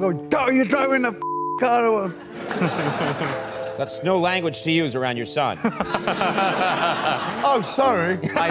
go, "Dog, you're driving the car." That's no language to use around your son. Oh, sorry. I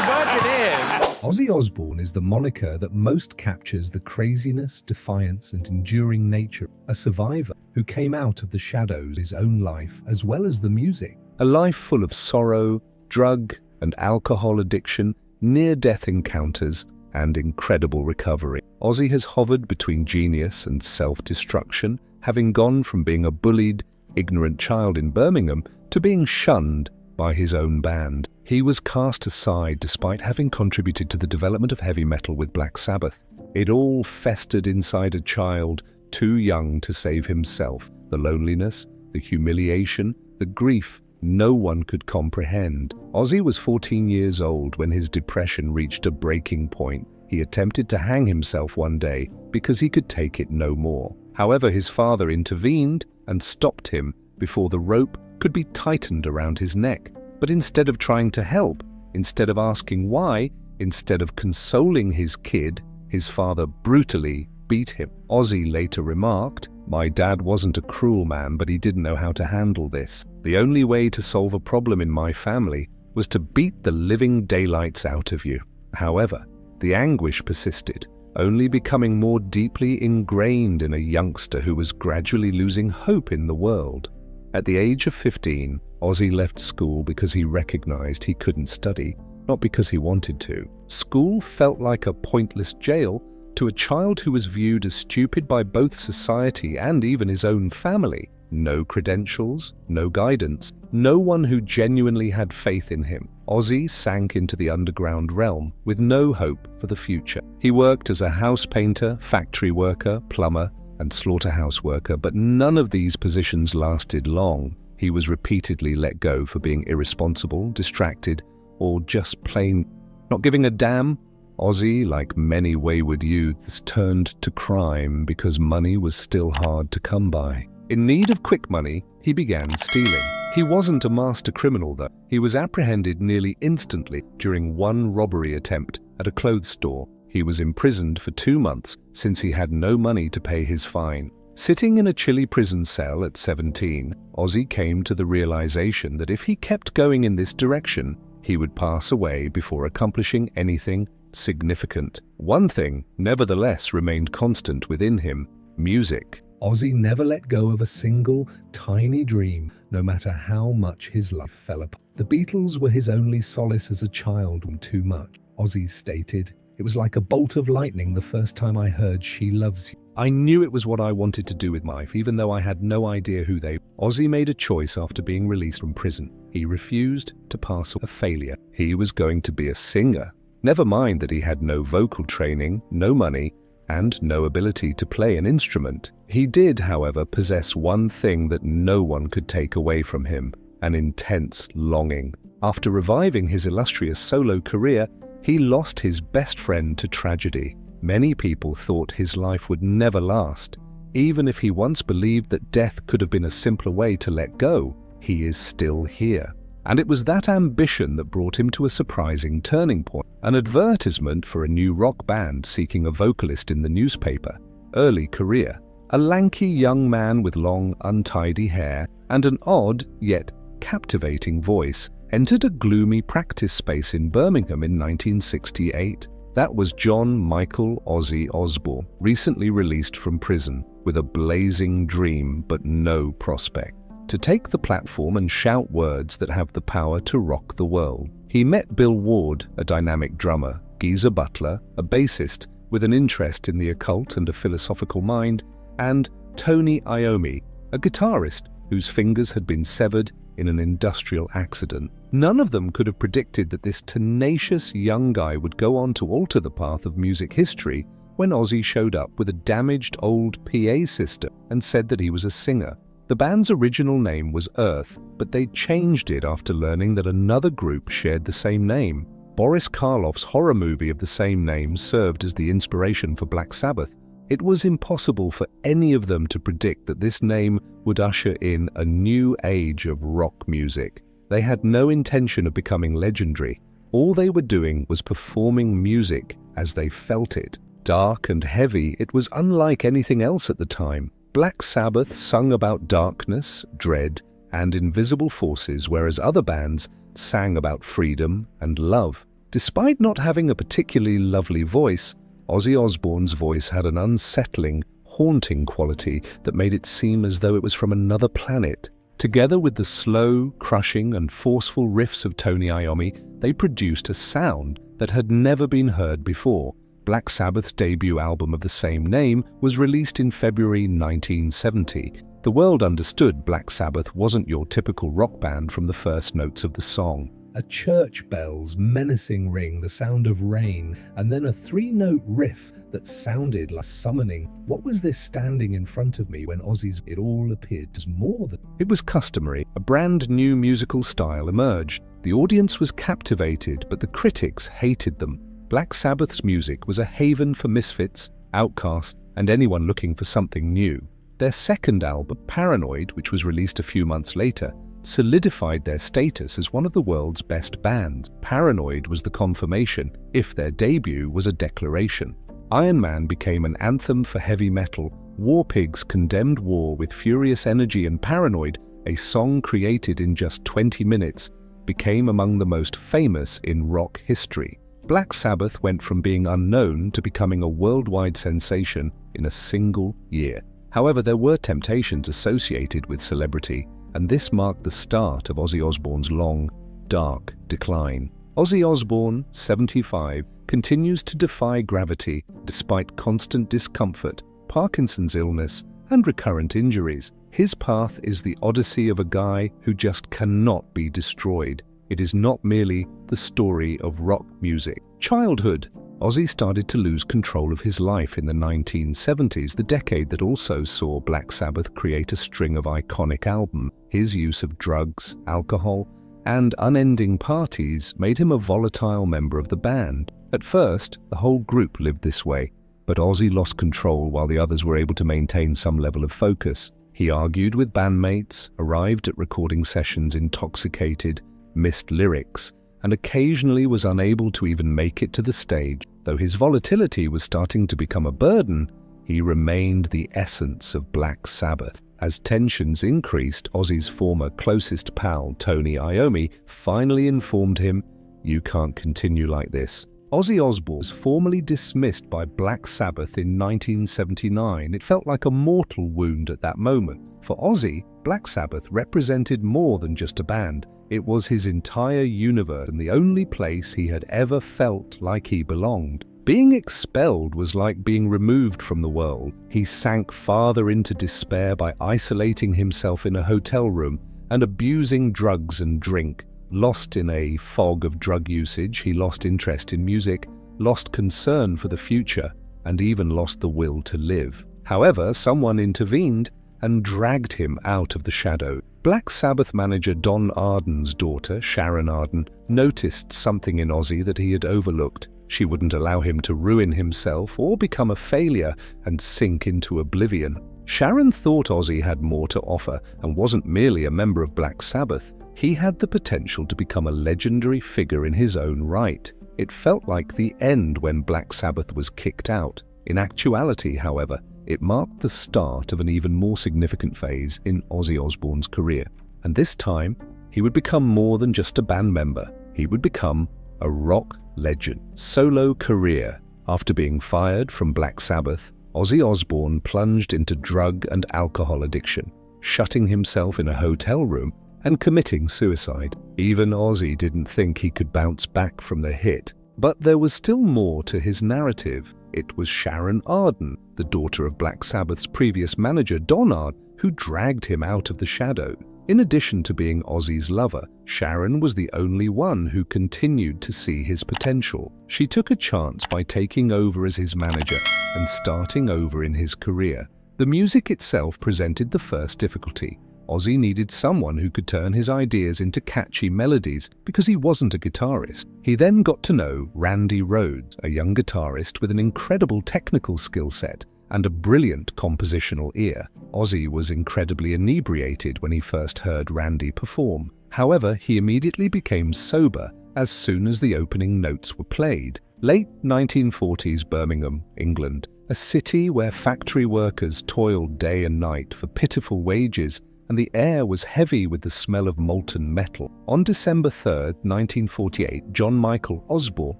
bet it is. Ozzy Osbourne is the moniker that most captures the craziness, defiance, and enduring nature. A survivor who came out of the shadows of his own life as well as the music. A life full of sorrow, drug and alcohol addiction, near-death encounters, and incredible recovery. Ozzy has hovered between genius and self-destruction, having gone from being a bullied, ignorant child in Birmingham to being shunned by his own band. He was cast aside despite having contributed to the development of heavy metal with Black Sabbath. It all festered inside a child too young to save himself. The loneliness, the humiliation, the grief no one could comprehend. Ozzy was 14 years old when his depression reached a breaking point. He attempted to hang himself one day because he could take it no more. However, his father intervened and stopped him before the rope could be tightened around his neck. But instead of trying to help, instead of asking why, instead of consoling his kid, his father brutally beat him. Ozzy later remarked, "My dad wasn't a cruel man, but he didn't know how to handle this. The only way to solve a problem in my family was to beat the living daylights out of you." However, the anguish persisted, only becoming more deeply ingrained in a youngster who was gradually losing hope in the world. At the age of 15, Ozzy left school because he recognized he couldn't study, not because he wanted to. School felt like a pointless jail to a child who was viewed as stupid by both society and even his own family. No credentials, no guidance, no one who genuinely had faith in him. Ozzy sank into the underground realm with no hope for the future. He worked as a house painter, factory worker, plumber, and slaughterhouse worker, but none of these positions lasted long. He was repeatedly let go for being irresponsible, distracted, or just plain not giving a damn. Ozzy, like many wayward youths, turned to crime because money was still hard to come by. In need of quick money, he began stealing. He wasn't a master criminal, though. He was apprehended nearly instantly during one robbery attempt at a clothes store. He was imprisoned for 2 months since he had no money to pay his fine. Sitting in a chilly prison cell at 17, Ozzy came to the realization that if he kept going in this direction, he would pass away before accomplishing anything significant. One thing, nevertheless, remained constant within him: music. Ozzy never let go of a single, tiny dream, no matter how much his life fell apart. The Beatles were his only solace as a child when too much. Ozzy stated, "It was like a bolt of lightning the first time I heard 'She Loves You.' I knew it was what I wanted to do with my life, even though I had no idea who they were." Ozzy made a choice after being released from prison. He refused to pass a failure. He was going to be a singer. Never mind that he had no vocal training, no money, and no ability to play an instrument. He did, however, possess one thing that no one could take away from him: an intense longing. After reviving his illustrious solo career, he lost his best friend to tragedy. Many people thought his life would never last. Even if he once believed that death could have been a simpler way to let go, he is still here. And it was that ambition that brought him to a surprising turning point. An advertisement for a new rock band seeking a vocalist in the newspaper. Early career. A lanky young man with long, untidy hair and an odd, yet captivating voice entered a gloomy practice space in Birmingham in 1968. That was John Michael Ozzy Osbourne, recently released from prison, with a blazing dream but no prospect: to take the platform and shout words that have the power to rock the world. He met Bill Ward, a dynamic drummer, Geezer Butler, a bassist with an interest in the occult and a philosophical mind, and Tony Iommi, a guitarist whose fingers had been severed in an industrial accident. None of them could have predicted that this tenacious young guy would go on to alter the path of music history when Ozzy showed up with a damaged old PA system and said that he was a singer. The band's original name was Earth, but they changed it after learning that another group shared the same name. Boris Karloff's horror movie of the same name served as the inspiration for Black Sabbath. It was impossible for any of them to predict that this name would usher in a new age of rock music. They had no intention of becoming legendary. All they were doing was performing music as they felt it. Dark and heavy, it was unlike anything else at the time. Black Sabbath sung about darkness, dread, and invisible forces, whereas other bands sang about freedom and love. Despite not having a particularly lovely voice, Ozzy Osbourne's voice had an unsettling, haunting quality that made it seem as though it was from another planet. Together with the slow, crushing, and forceful riffs of Tony Iommi, they produced a sound that had never been heard before. Black Sabbath's debut album of the same name was released in February 1970. The world understood Black Sabbath wasn't your typical rock band from the first notes of the song. A church bell's menacing ring, the sound of rain, and then a three-note riff that sounded like summoning. What was this standing in front of me when Ozzy's it all appeared as more than... It was customary. A brand new musical style emerged. The audience was captivated, but the critics hated them. Black Sabbath's music was a haven for misfits, outcasts, and anyone looking for something new. Their second album, Paranoid, which was released a few months later, solidified their status as one of the world's best bands. Paranoid was the confirmation, if their debut was a declaration. Iron Man became an anthem for heavy metal. War Pigs condemned war with furious energy, and Paranoid, a song created in just 20 minutes, became among the most famous in rock history. Black Sabbath went from being unknown to becoming a worldwide sensation in a single year. However, there were temptations associated with celebrity, and this marked the start of Ozzy Osbourne's long, dark decline. Ozzy Osbourne, 75, continues to defy gravity despite constant discomfort, Parkinson's illness, and recurrent injuries. His path is the odyssey of a guy who just cannot be destroyed. It is not merely the story of rock music. Childhood. Ozzy started to lose control of his life in the 1970s, the decade that also saw Black Sabbath create a string of iconic albums. His use of drugs, alcohol, and unending parties made him a volatile member of the band. At first, the whole group lived this way, but Ozzy lost control while the others were able to maintain some level of focus. He argued with bandmates, arrived at recording sessions intoxicated, missed lyrics, and occasionally was unable to even make it to the stage. Though his volatility was starting to become a burden, he remained the essence of Black Sabbath. As tensions increased, Ozzy's former closest pal, Tony Iommi, finally informed him, "You can't continue like this." Ozzy Osbourne was formally dismissed by Black Sabbath in 1979. It felt like a mortal wound at that moment. For Ozzy, Black Sabbath represented more than just a band. It was his entire universe and the only place he had ever felt like he belonged. Being expelled was like being removed from the world. He sank farther into despair by isolating himself in a hotel room and abusing drugs and drink. Lost in a fog of drug usage, he lost interest in music, lost concern for the future, and even lost the will to live. However, someone intervened and dragged him out of the shadow. Black Sabbath manager Don Arden's daughter, Sharon Arden, noticed something in Ozzy that he had overlooked. She wouldn't allow him to ruin himself or become a failure and sink into oblivion. Sharon thought Ozzy had more to offer and wasn't merely a member of Black Sabbath. He had the potential to become a legendary figure in his own right. It felt like the end when Black Sabbath was kicked out. In actuality, however, it marked the start of an even more significant phase in Ozzy Osbourne's career. And this time, he would become more than just a band member. He would become a rock legend. Solo career. After being fired from Black Sabbath, Ozzy Osbourne plunged into drug and alcohol addiction, shutting himself in a hotel room and committing suicide. Even Ozzy didn't think he could bounce back from the hit. But there was still more to his narrative. It was Sharon Arden, the daughter of Black Sabbath's previous manager Don Arden, who dragged him out of the shadow. In addition to being Ozzy's lover, Sharon was the only one who continued to see his potential. She took a chance by taking over as his manager and starting over in his career. The music itself presented the first difficulty. Ozzy needed someone who could turn his ideas into catchy melodies because he wasn't a guitarist. He then got to know Randy Rhoads, a young guitarist with an incredible technical skill set and a brilliant compositional ear. Ozzy was incredibly inebriated when he first heard Randy perform. However, he immediately became sober as soon as the opening notes were played. Late 1940s Birmingham, England, a city where factory workers toiled day and night for pitiful wages, and the air was heavy with the smell of molten metal. On December 3, 1948, John Michael Osbourne,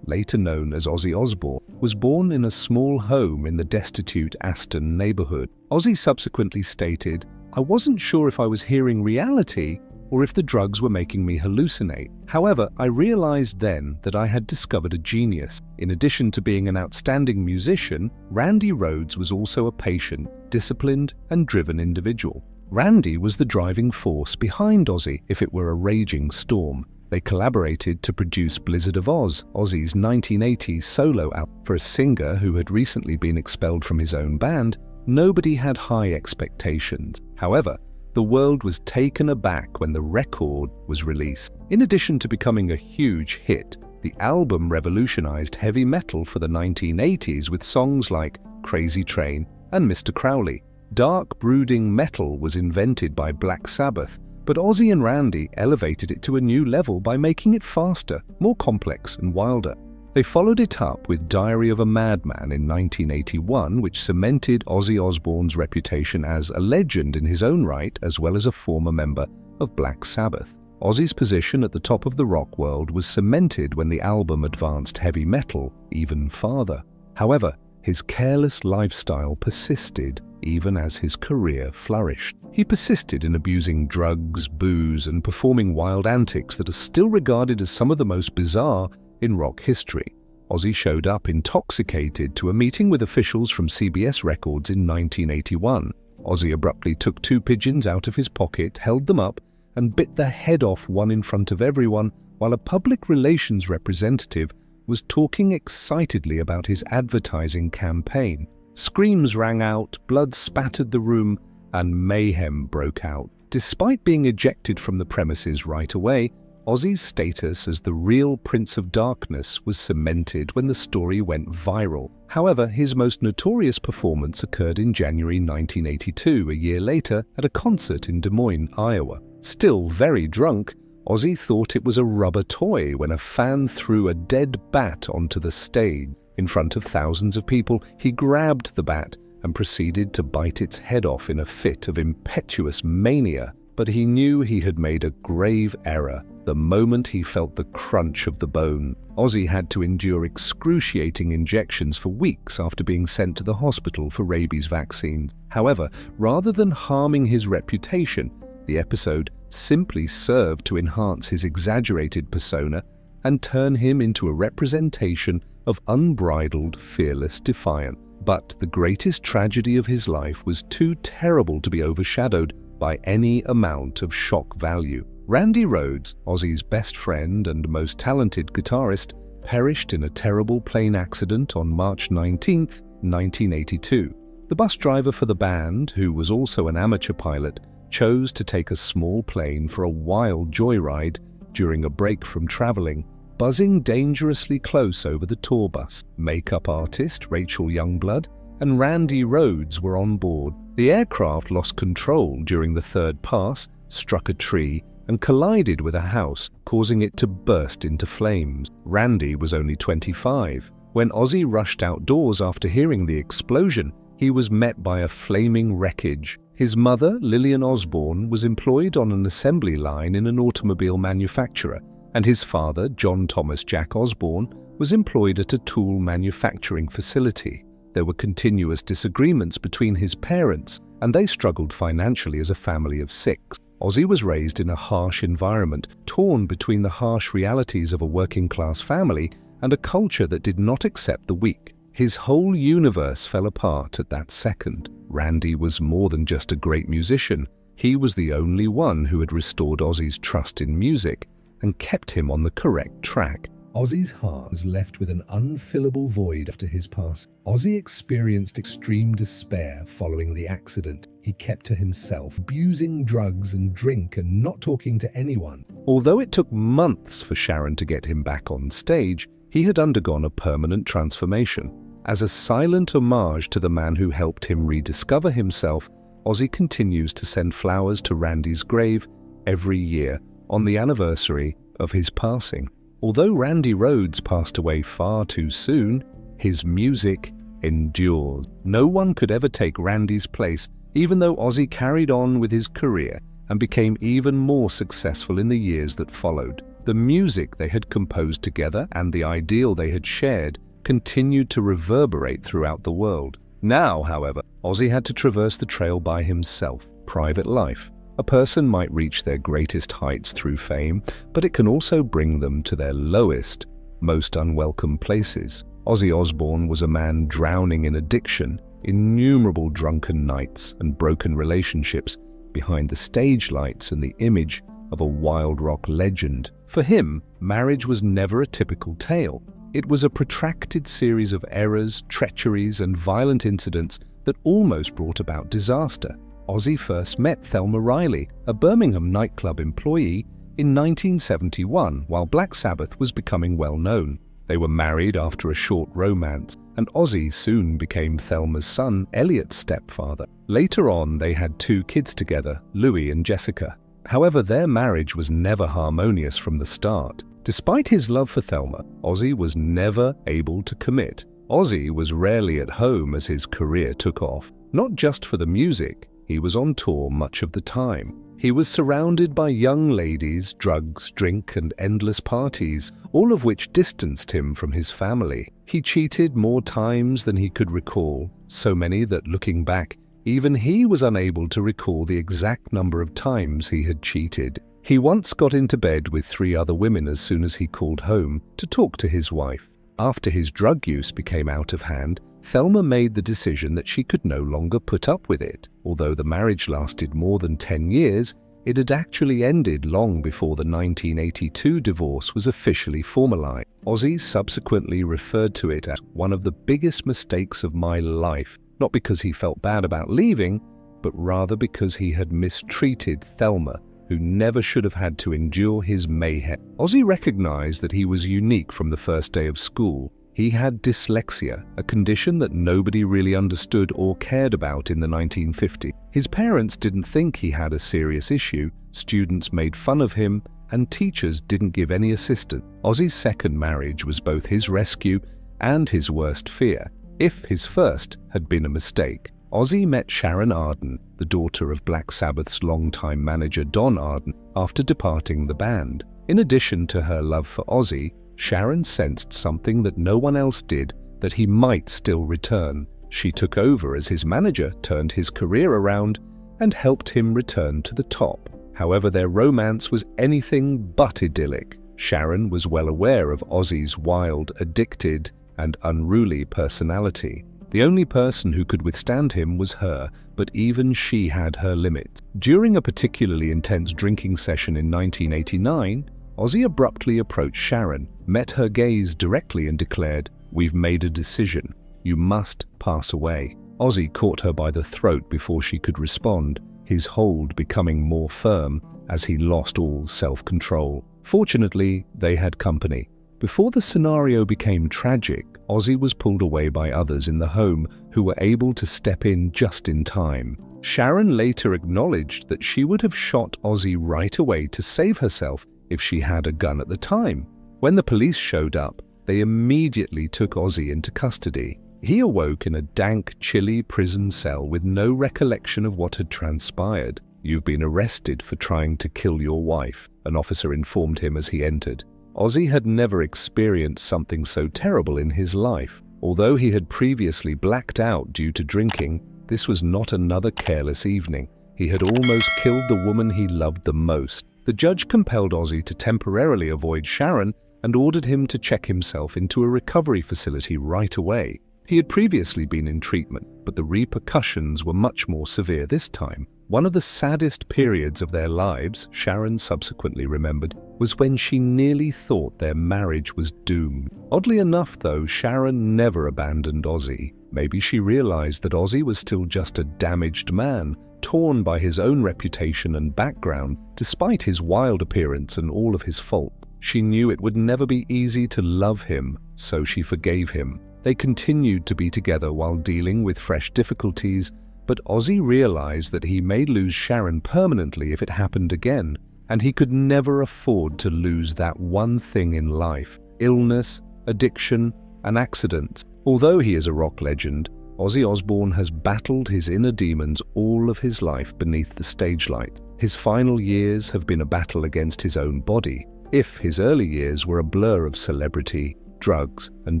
later known as Ozzy Osbourne, was born in a small home in the destitute Aston neighborhood. Ozzy subsequently stated, "I wasn't sure if I was hearing reality or if the drugs were making me hallucinate. However, I realized then that I had discovered a genius. In addition to being an outstanding musician, Randy Rhoads was also a patient, disciplined, and driven individual." Randy was the driving force behind Ozzy if it were a raging storm. They collaborated to produce Blizzard of Oz, Ozzy's 1980s solo album. For a singer who had recently been expelled from his own band, nobody had high expectations. However, the world was taken aback when the record was released. In addition to becoming a huge hit, the album revolutionized heavy metal for the 1980s with songs like Crazy Train and Mr. Crowley. Dark, brooding metal was invented by Black Sabbath, but Ozzy and Randy elevated it to a new level by making it faster, more complex, and wilder. They followed it up with Diary of a Madman in 1981, which cemented Ozzy Osbourne's reputation as a legend in his own right, as well as a former member of Black Sabbath. Ozzy's position at the top of the rock world was cemented when the album advanced heavy metal even farther. However, his careless lifestyle persisted even as his career flourished. He persisted in abusing drugs, booze, and performing wild antics that are still regarded as some of the most bizarre in rock history. Ozzy showed up intoxicated to a meeting with officials from CBS Records in 1981. Ozzy abruptly took 2 pigeons out of his pocket, held them up, and bit the head off one in front of everyone, while a public relations representative was talking excitedly about his advertising campaign. Screams rang out, blood spattered the room, and mayhem broke out. Despite being ejected from the premises right away, Ozzy's status as the real Prince of Darkness was cemented when the story went viral. However, his most notorious performance occurred in January 1982, a year later, at a concert in Des Moines, Iowa. Still very drunk, Ozzy thought it was a rubber toy when a fan threw a dead bat onto the stage. In front of thousands of people, he grabbed the bat and proceeded to bite its head off in a fit of impetuous mania. But he knew he had made a grave error the moment he felt the crunch of the bone. Ozzy had to endure excruciating injections for weeks after being sent to the hospital for rabies vaccines. However, rather than harming his reputation, the episode simply served to enhance his exaggerated persona and turn him into a representation of unbridled, fearless defiance. But the greatest tragedy of his life was too terrible to be overshadowed by any amount of shock value. Randy Rhoads, Ozzy's best friend and most talented guitarist, perished in a terrible plane accident on March 19, 1982. The bus driver for the band, who was also an amateur pilot, chose to take a small plane for a wild joyride during a break from traveling, buzzing dangerously close over the tour bus. Makeup artist Rachel Youngblood and Randy Rhoads were on board. The aircraft lost control during the third pass, struck a tree, and collided with a house, causing it to burst into flames. Randy was only 25. When Ozzy rushed outdoors after hearing the explosion, he was met by a flaming wreckage. His mother, Lillian Osbourne, was employed on an assembly line in an automobile manufacturer, and his father, John Thomas Jack Osbourne, was employed at a tool manufacturing facility. There were continuous disagreements between his parents, and they struggled financially as a family of 6. Ozzy was raised in a harsh environment, torn between the harsh realities of a working-class family and a culture that did not accept the weak. His whole universe fell apart at that second. Randy was more than just a great musician. He was the only one who had restored Ozzy's trust in music and kept him on the correct track. Ozzy's heart was left with an unfillable void after his passing. Ozzy experienced extreme despair following the accident. He kept to himself, abusing drugs and drink and not talking to anyone. Although it took months for Sharon to get him back on stage, he had undergone a permanent transformation. As a silent homage to the man who helped him rediscover himself, Ozzy continues to send flowers to Randy's grave every year on the anniversary of his passing. Although Randy Rhoads passed away far too soon, his music endures. No one could ever take Randy's place, even though Ozzy carried on with his career and became even more successful in the years that followed. The music they had composed together and the ideal they had shared continued to reverberate throughout the world. Now, however, Ozzy had to traverse the trail by himself. Private life. A person might reach their greatest heights through fame, but it can also bring them to their lowest, most unwelcome places. Ozzy Osbourne was a man drowning in addiction, innumerable drunken nights and broken relationships behind the stage lights and the image of a wild rock legend. For him, marriage was never a typical tale. It was a protracted series of errors, treacheries, and violent incidents that almost brought about disaster. Ozzy first met Thelma Riley, a Birmingham nightclub employee, in 1971 while Black Sabbath was becoming well known. They were married after a short romance, and Ozzy soon became Thelma's son, Elliot's stepfather. Later on, they had 2 kids together, Louis and Jessica. However, their marriage was never harmonious from the start. Despite his love for Thelma, Ozzy was never able to commit. Ozzy was rarely at home as his career took off. Not just for the music, he was on tour much of the time. He was surrounded by young ladies, drugs, drink, and endless parties, all of which distanced him from his family. He cheated more times than he could recall, so many that looking back, even he was unable to recall the exact number of times he had cheated. He once got into bed with 3 other women as soon as he called home to talk to his wife. After his drug use became out of hand, Thelma made the decision that she could no longer put up with it. Although the marriage lasted more than 10 years, it had actually ended long before the 1982 divorce was officially formalized. Ozzy subsequently referred to it as one of the biggest mistakes of my life, not because he felt bad about leaving, but rather because he had mistreated Thelma, who never should have had to endure his mayhem. Ozzy recognized that he was unique from the first day of school. He had dyslexia, a condition that nobody really understood or cared about in the 1950s. His parents didn't think he had a serious issue, students made fun of him, and teachers didn't give any assistance. Ozzy's second marriage was both his rescue and his worst fear, if his first had been a mistake. Ozzy met Sharon Arden, the daughter of Black Sabbath's longtime manager Don Arden, after departing the band. In addition to her love for Ozzy, Sharon sensed something that no one else did, that he might still return. She took over as his manager, turned his career around, and helped him return to the top. However, their romance was anything but idyllic. Sharon was well aware of Ozzy's wild, addicted, and unruly personality. The only person who could withstand him was her, but even she had her limits. During a particularly intense drinking session in 1989, Ozzy abruptly approached Sharon, met her gaze directly and declared, "We've made a decision. You must pass away." Ozzy caught her by the throat before she could respond, his hold becoming more firm as he lost all self-control. Fortunately, they had company. Before the scenario became tragic, Ozzy was pulled away by others in the home who were able to step in just in time. Sharon later acknowledged that she would have shot Ozzy right away to save herself if she had a gun at the time. When the police showed up, they immediately took Ozzy into custody. He awoke in a dank, chilly prison cell with no recollection of what had transpired. "You've been arrested for trying to kill your wife," an officer informed him as he entered. Ozzy had never experienced something so terrible in his life. Although he had previously blacked out due to drinking, this was not another careless evening. He had almost killed the woman he loved the most. The judge compelled Ozzy to temporarily avoid Sharon and ordered him to check himself into a recovery facility right away. He had previously been in treatment, but the repercussions were much more severe this time. One of the saddest periods of their lives, Sharon subsequently remembered, was when she nearly thought their marriage was doomed. Oddly enough, though, Sharon never abandoned Ozzy. Maybe she realized that Ozzy was still just a damaged man, torn by his own reputation and background, despite his wild appearance and all of his faults. She knew it would never be easy to love him, so she forgave him. They continued to be together while dealing with fresh difficulties, but Ozzy realized that he may lose Sharon permanently if it happened again. and he could never afford to lose that one thing in life: illness, addiction, and accidents. Although he is a rock legend, Ozzy Osbourne has battled his inner demons all of his life beneath the stage light. His final years have been a battle against his own body. If his early years were a blur of celebrity, drugs, and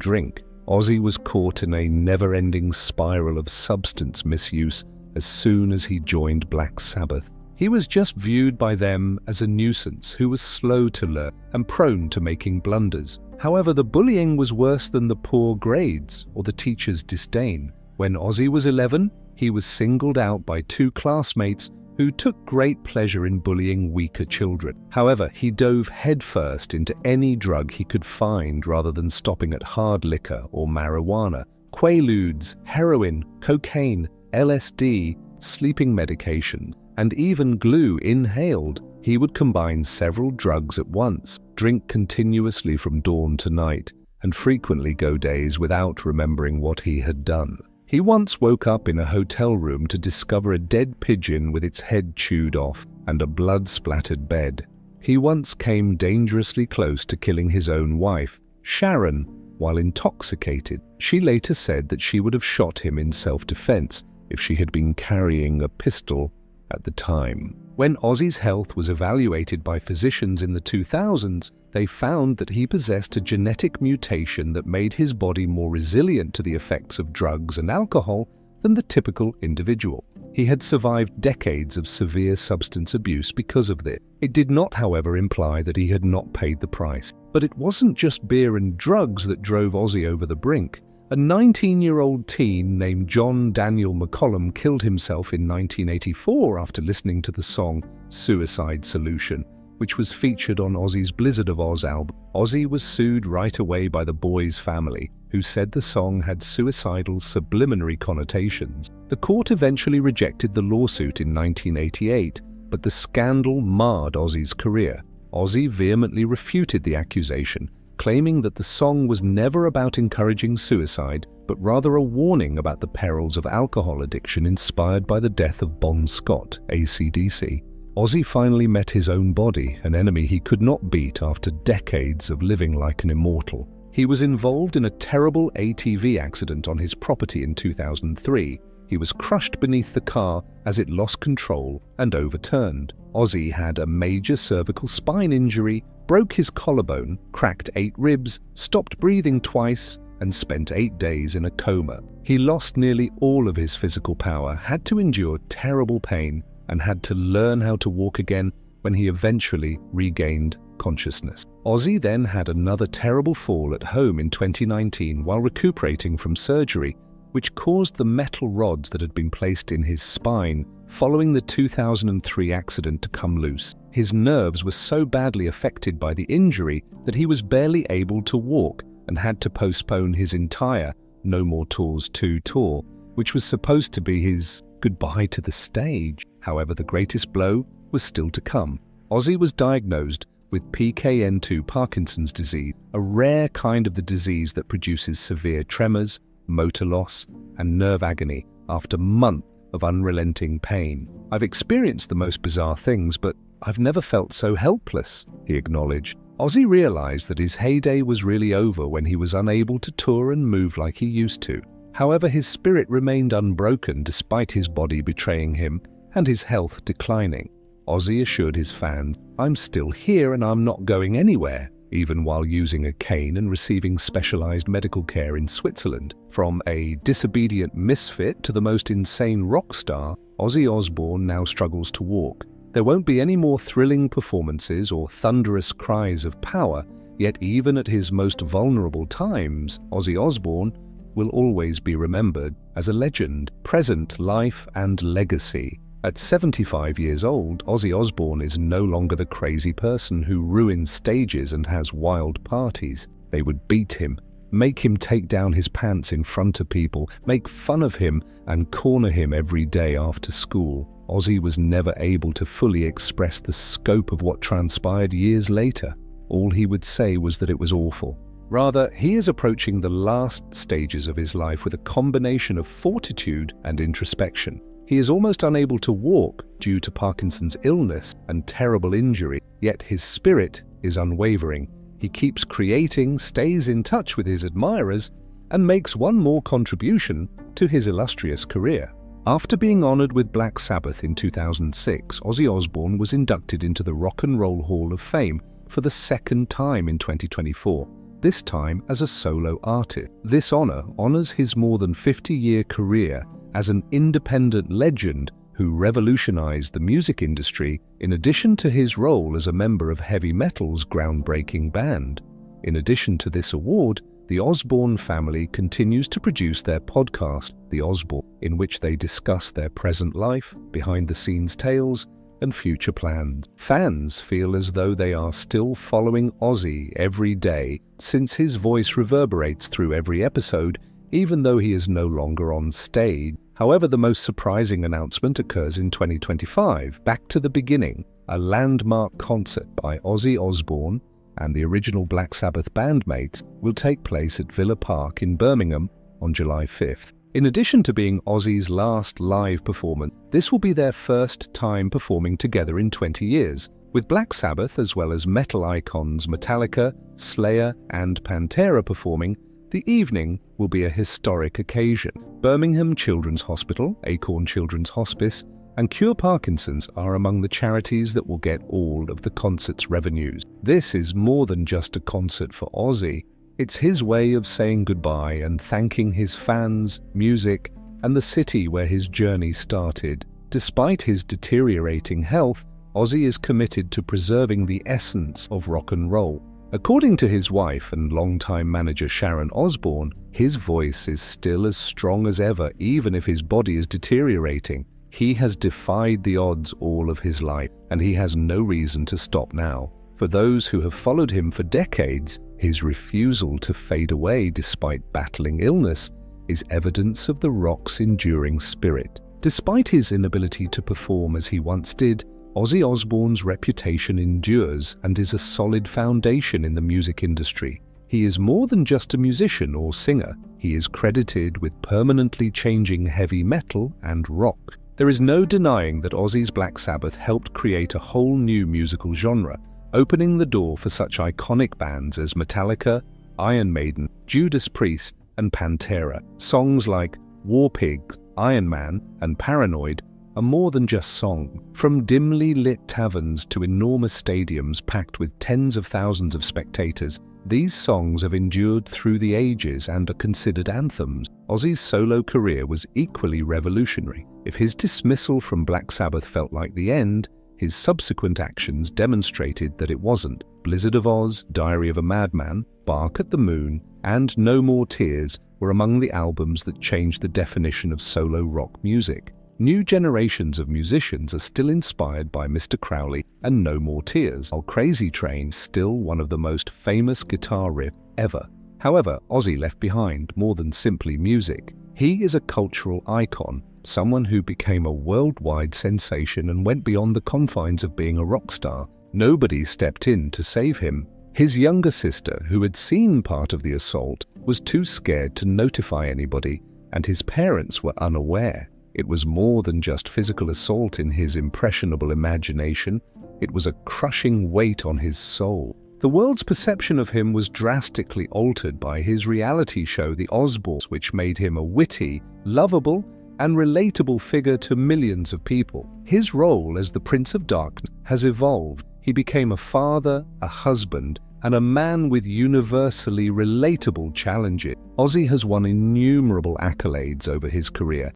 drink, Ozzy was caught in a never-ending spiral of substance misuse as soon as he joined Black Sabbath. He was just viewed by them as a nuisance who was slow to learn and prone to making blunders. However, the bullying was worse than the poor grades or the teacher's disdain. When Ozzy was 11, he was singled out by two classmates who took great pleasure in bullying weaker children. However, he dove headfirst into any drug he could find rather than stopping at hard liquor or marijuana. Quaaludes, heroin, cocaine, LSD, sleeping medications, and even glue inhaled. He would combine several drugs at once, drink continuously from dawn to night, and frequently go days without remembering what he had done. He once woke up in a hotel room to discover a dead pigeon with its head chewed off and a blood-splattered bed. He once came dangerously close to killing his own wife, Sharon, while intoxicated. She later said that she would have shot him in self-defense if she had been carrying a pistol at the time. When Ozzy's health was evaluated by physicians in the 2000s, they found that he possessed a genetic mutation that made his body more resilient to the effects of drugs and alcohol than the typical individual. He had survived decades of severe substance abuse because of this. It did not, however, imply that he had not paid the price. But it wasn't just beer and drugs that drove Ozzy over the brink. A 19-year-old teen named John Daniel McCollum killed himself in 1984 after listening to the song Suicide Solution, which was featured on Ozzy's Blizzard of Oz album. Ozzy was sued right away by the boy's family, who said the song had suicidal subliminary connotations. The court eventually rejected the lawsuit in 1988, but the scandal marred Ozzy's career. Ozzy vehemently refuted the accusation, claiming that the song was never about encouraging suicide, but rather a warning about the perils of alcohol addiction inspired by the death of Bon Scott, AC/DC. Ozzy finally met his own body, an enemy he could not beat after decades of living like an immortal. He was involved in a terrible ATV accident on his property in 2003. He was crushed beneath the car as it lost control and overturned. Ozzy had a major cervical spine injury, broke his collarbone, cracked 8 ribs, stopped breathing twice, and spent 8 days in a coma. He lost nearly all of his physical power, had to endure terrible pain, and had to learn how to walk again when he eventually regained consciousness. Ozzy then had another terrible fall at home in 2019 while recuperating from surgery, which caused the metal rods that had been placed in his spine following the 2003 accident to come loose. His nerves were so badly affected by the injury that he was barely able to walk and had to postpone his entire No More Tours 2 tour, which was supposed to be his goodbye to the stage. However, the greatest blow was still to come. Ozzy was diagnosed with PKN2 Parkinson's disease, a rare kind of the disease that produces severe tremors, motor loss, and nerve agony after months of unrelenting pain. "I've experienced the most bizarre things, but I've never felt so helpless," he acknowledged. Ozzy realized that his heyday was really over when he was unable to tour and move like he used to. However, his spirit remained unbroken despite his body betraying him and his health declining. Ozzy assured his fans, "I'm still here and I'm not going anywhere," even while using a cane and receiving specialized medical care in Switzerland. From a disobedient misfit to the most insane rock star, Ozzy Osbourne now struggles to walk. There won't be any more thrilling performances or thunderous cries of power, yet even at his most vulnerable times, Ozzy Osbourne will always be remembered as a legend, present life and legacy. At 75 years old, Ozzy Osbourne is no longer the crazy person who ruins stages and has wild parties. They would beat him, make him take down his pants in front of people, make fun of him, and corner him every day after school. Ozzy was never able to fully express the scope of what transpired years later. All he would say was that it was awful. Rather, he is approaching the last stages of his life with a combination of fortitude and introspection. He is almost unable to walk due to Parkinson's illness and terrible injury, yet his spirit is unwavering. He keeps creating, stays in touch with his admirers, and makes one more contribution to his illustrious career. After being honored with Black Sabbath in 2006, Ozzy Osbourne was inducted into the Rock and Roll Hall of Fame for the second time in 2024, this time as a solo artist. This honor honors his more than 50-year career as an independent legend who revolutionized the music industry, in addition to his role as a member of heavy metal's groundbreaking band. In addition to this award, the Osbourne family continues to produce their podcast, The Osbourne, in which they discuss their present life, behind-the-scenes tales, and future plans. Fans feel as though they are still following Ozzy every day, since his voice reverberates through every episode, even though he is no longer on stage. However, the most surprising announcement occurs in 2025. Back to the Beginning, a landmark concert by Ozzy Osbourne and the original Black Sabbath bandmates, will take place at Villa Park in Birmingham on July 5th. In addition to being Ozzy's last live performance, this will be their first time performing together in 20 years. With Black Sabbath as well as metal icons Metallica, Slayer, and Pantera performing, the evening will be a historic occasion. Birmingham Children's Hospital, Acorn Children's Hospice, and Cure Parkinson's are among the charities that will get all of the concert's revenues. This is more than just a concert for Ozzy. It's his way of saying goodbye and thanking his fans, music, and the city where his journey started. Despite his deteriorating health, Ozzy is committed to preserving the essence of rock and roll. According to his wife and longtime manager Sharon Osbourne, his voice is still as strong as ever, even if his body is deteriorating. He has defied the odds all of his life, and he has no reason to stop now. For those who have followed him for decades, his refusal to fade away despite battling illness is evidence of the rock's enduring spirit. Despite his inability to perform as he once did, Ozzy Osbourne's reputation endures and is a solid foundation in the music industry. He is more than just a musician or singer. He is credited with permanently changing heavy metal and rock. There is no denying that Ozzy's Black Sabbath helped create a whole new musical genre, opening the door for such iconic bands as Metallica, Iron Maiden, Judas Priest, and Pantera. Songs like War Pigs, Iron Man, and Paranoid are more than just song. From dimly lit taverns to enormous stadiums packed with tens of thousands of spectators, these songs have endured through the ages and are considered anthems. Ozzy's solo career was equally revolutionary. If his dismissal from Black Sabbath felt like the end, his subsequent actions demonstrated that it wasn't. Blizzard of Oz, Diary of a Madman, Bark at the Moon, and No More Tears were among the albums that changed the definition of solo rock music. New generations of musicians are still inspired by Mr. Crowley and No More Tears, while Crazy Train's still one of the most famous guitar riffs ever. However, Ozzy left behind more than simply music. He is a cultural icon, someone who became a worldwide sensation and went beyond the confines of being a rock star. Nobody stepped in to save him. His younger sister, who had seen part of the assault, was too scared to notify anybody, and his parents were unaware. It was more than just physical assault in his impressionable imagination. It was a crushing weight on his soul. The world's perception of him was drastically altered by his reality show, The Osbournes, which made him a witty, lovable, and relatable figure to millions of people. His role as the Prince of Darkness has evolved. He became a father, a husband, and a man with universally relatable challenges. Ozzy has won innumerable accolades over his career,